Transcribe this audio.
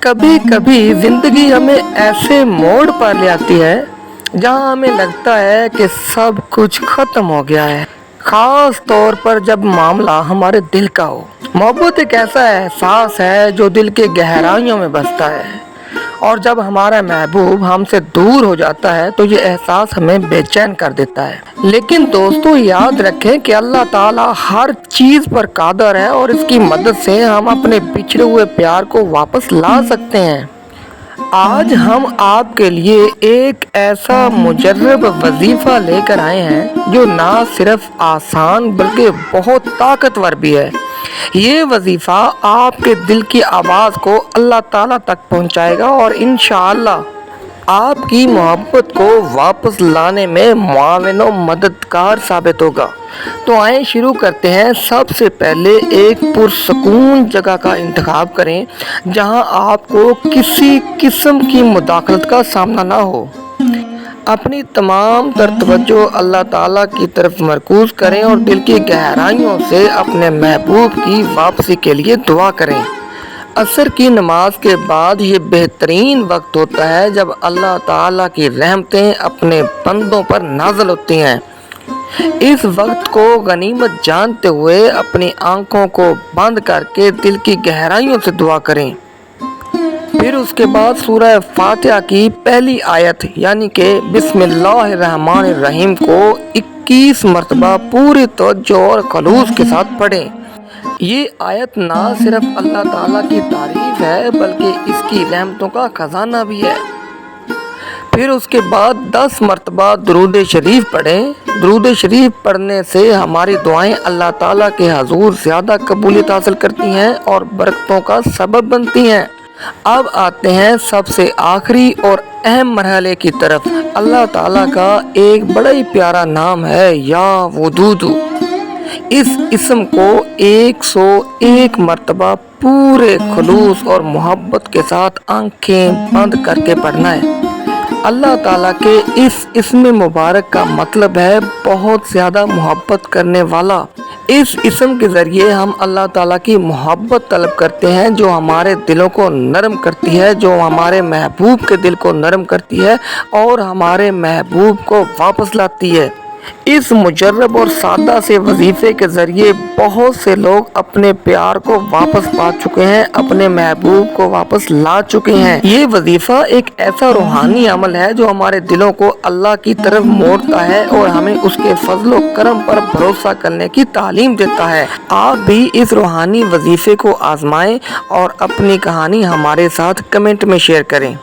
कभी कभी जिंदगी हमें ऐसे मोड़ पर ले आती है जहां हमें लगता है कि सब कुछ खत्म हो गया है। खास तौर पर जब मामला हमारे दिल का हो। मोहब्बत एक ऐसा एहसास है जो दिल के गहराइयों में बसता है, और जब हमारा महबूब हमसे दूर हो जाता है तो ये एहसास हमें बेचैन कर देता है। लेकिन दोस्तों, याद रखें कि अल्लाह ताला हर चीज पर कादर है और इसकी मदद से हम अपने बिछड़े हुए प्यार को वापस ला सकते हैं। आज हम आपके लिए एक ऐसा मुजर्रब वजीफा लेकर आए हैं जो ना सिर्फ आसान बल्कि बहुत ताकतवर भी है। ये वजीफा आपके दिल की आवाज़ को अल्लाह ताला तक पहुंचाएगा और इंशाअल्लाह आपकी मोहब्बत को वापस लाने में मुआविन और मददगार साबित होगा। तो आइए शुरू करते हैं। सबसे पहले एक पुरसकून जगह का इंतखाब करें जहां आपको किसी किस्म की मुदाखलत का सामना ना हो। अपनी तमाम तवज्जो अल्लाह ताला की तरफ मरकूज करें और दिल की गहराइयों से अपने महबूब की वापसी के लिए दुआ करें। असर की नमाज के बाद ये बेहतरीन वक्त होता है जब अल्लाह ताला की रहमतें अपने बंदों पर नाज़िल होती हैं। इस वक्त को गनीमत जानते हुए अपनी आंखों को बंद करके दिल की गहराइयों से दुआ करें। फिर उसके बाद सूरह फातिहा की पहली आयत यानी कि बिस्मिल्लाहिर्रहमानिर्रहीम को 21 मरतबा पूरी तवज्जो और खलूस के साथ पढ़ें। ये आयत ना सिर्फ अल्लाह ताला की तारीफ है बल्कि इसकी रहमतों का खजाना भी है। फिर उसके बाद 10 मरतबा दुरूद शरीफ पढ़ें। दुरूद शरीफ पढ़ने से हमारी दुआएं अल्लाह ताला के हजूर ज़्यादा कबूलियत हासिल करती हैं और बरकतों का सबब बनती हैं। अब आते हैं सबसे आखिरी और अहम मरहले की तरफ। अल्लाह ताला का एक बड़ा ही प्यारा नाम है या वदूदु। इस इस्म को 101 मरतबा पूरे खुलूस और मोहब्बत के साथ आंखें बंद करके पढ़ना है। अल्लाह ताला के इस इस्म मुबारक का मतलब है बहुत ज़्यादा मोहब्बत करने वाला। इस इस्म के ज़रिए हम अल्लाह ताला की मोहब्बत तलब करते हैं जो हमारे दिलों को नरम करती है, जो हमारे महबूब के दिल को नरम करती है और हमारे महबूब को वापस लाती है। इस मुजर्रब और सादा से वजीफे के ज़रिए बहुत से लोग अपने प्यार को वापस पा चुके हैं, अपने महबूब को वापस ला चुके हैं। ये वजीफा एक ऐसा रूहानी अमल है जो हमारे दिलों को अल्लाह की तरफ मोड़ता है और हमें उसके फजलो करम पर भरोसा करने की तालीम देता है। आप भी इस रूहानी वजीफे को आजमाएं और अपनी कहानी हमारे साथ कमेंट में शेयर करें।